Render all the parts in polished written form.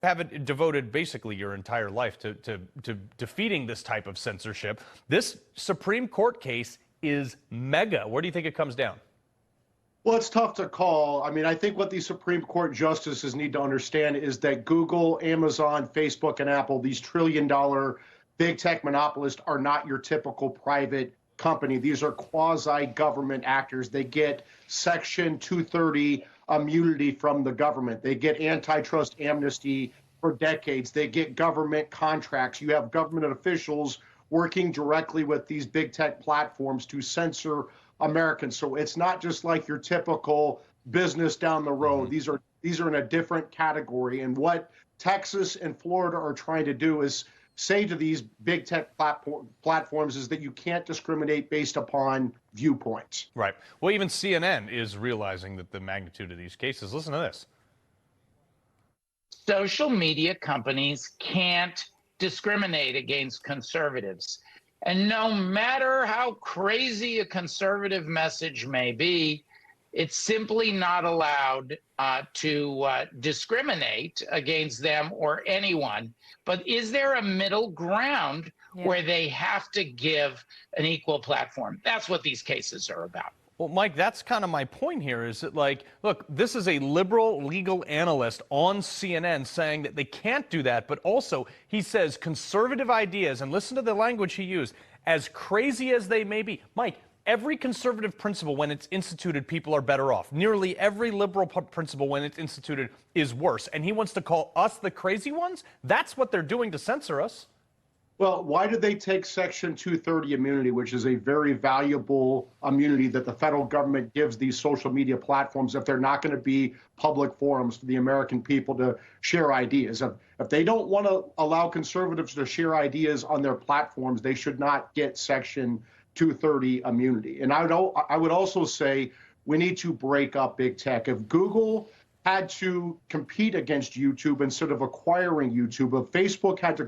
have devoted basically your entire life to defeating this type of censorship. This Supreme Court case is mega. Where do you think it comes down? Well, it's tough to call. I mean, I think what these Supreme Court justices need to understand is that Google, Amazon, Facebook, and Apple, these trillion-dollar big tech monopolists, are not your typical private company. These are quasi-government actors. They get Section 230 immunity from the government. They get antitrust amnesty for decades. They get government contracts. You have government officials working directly with these big tech platforms to censor Americans. So it's not just like your typical business down the road. Mm-hmm. These are in a different category. And what Texas and Florida are trying to do is say to these big tech platforms is that you can't discriminate based upon viewpoints. Right. Well, even CNN is realizing that the magnitude of these cases. Listen to this. Social media companies can't discriminate against conservatives. And no matter how crazy a conservative message may be, it's simply not allowed to discriminate against them or anyone. But is there a middle ground where they have to give an equal platform? That's what these cases are about. Well, Mike, that's kind of my point here is that, like, look, this is a liberal legal analyst on CNN saying that they can't do that, but also he says conservative ideas, and listen to the language he used, as crazy as they may be. Mike, every conservative principle, when it's instituted, people are better off. Nearly every liberal principle, when it's instituted, is worse. And he wants to call us the crazy ones? That's what they're doing to censor us. Well, why did they take Section 230 immunity, which is a very valuable immunity that the federal government gives these social media platforms if they're not going to be public forums for the American people to share ideas? If they don't want to allow conservatives to share ideas on their platforms, they should not get Section 230 immunity. And I would also say we need to break up big tech. If Google had to compete against YouTube instead of acquiring YouTube, if Facebook had to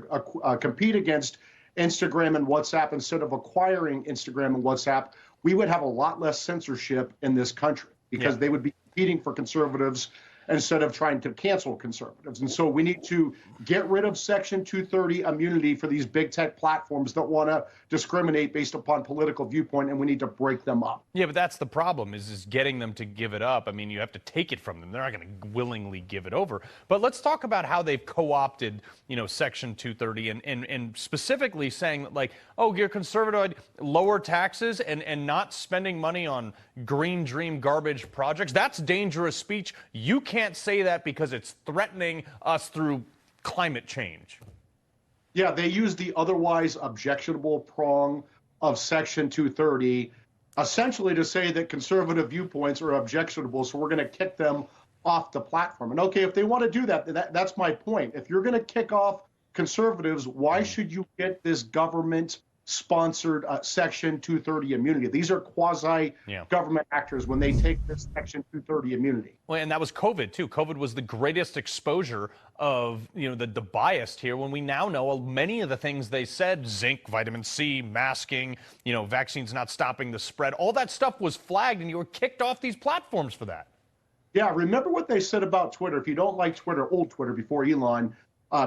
compete against Instagram and WhatsApp instead of acquiring Instagram and WhatsApp, we would have a lot less censorship in this country because they would be competing for conservatives instead of trying to cancel conservatives. And so we need to get rid of Section 230 immunity for these big tech platforms that want to discriminate based upon political viewpoint, and we need to break them up. Yeah, but that's the problem, is getting them to give it up. I mean, you have to take it from them. They're not going to willingly give it over. But let's talk about how they've co-opted, Section 230 and specifically saying that, like, oh, you're conservative, lower taxes and not spending money on green dream garbage projects. That's dangerous speech. You can't say that because it's threatening us through climate change. Yeah, they use the otherwise objectionable prong of Section 230 essentially to say that conservative viewpoints are objectionable, so we're going to kick them off the platform. And okay, if they want to do that, that's my point. If you're going to kick off conservatives, why should you get this government-sponsored Section 230 immunity? These are quasi-government actors when they take this Section 230 immunity. Well, and that was COVID, too. COVID was the greatest exposure of, the bias here when we now know many of the things they said, zinc, vitamin C, masking, vaccines not stopping the spread, all that stuff was flagged and you were kicked off these platforms for that. Yeah, remember what they said about Twitter. If you don't like Twitter, old Twitter before Elon,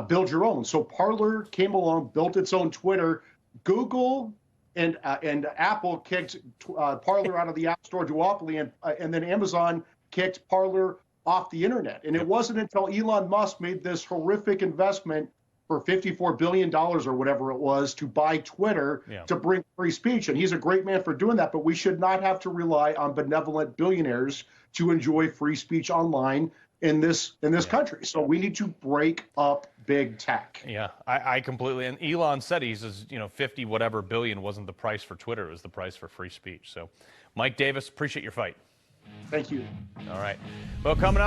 build your own. So Parler came along, built its own Twitter. Google and Apple kicked Parler out of the App Store duopoly, and then Amazon kicked Parler off the internet. And it wasn't until Elon Musk made this horrific investment for $54 billion or whatever it was to buy Twitter to bring free speech. And he's a great man for doing that, but we should not have to rely on benevolent billionaires to enjoy free speech online in this country. So we need to break up big tech. Yeah, I completely, and Elon said he says, 50 whatever billion wasn't the price for Twitter, it was the price for free speech. So Mike Davis, appreciate your fight. Thank you. All right. Well, coming up.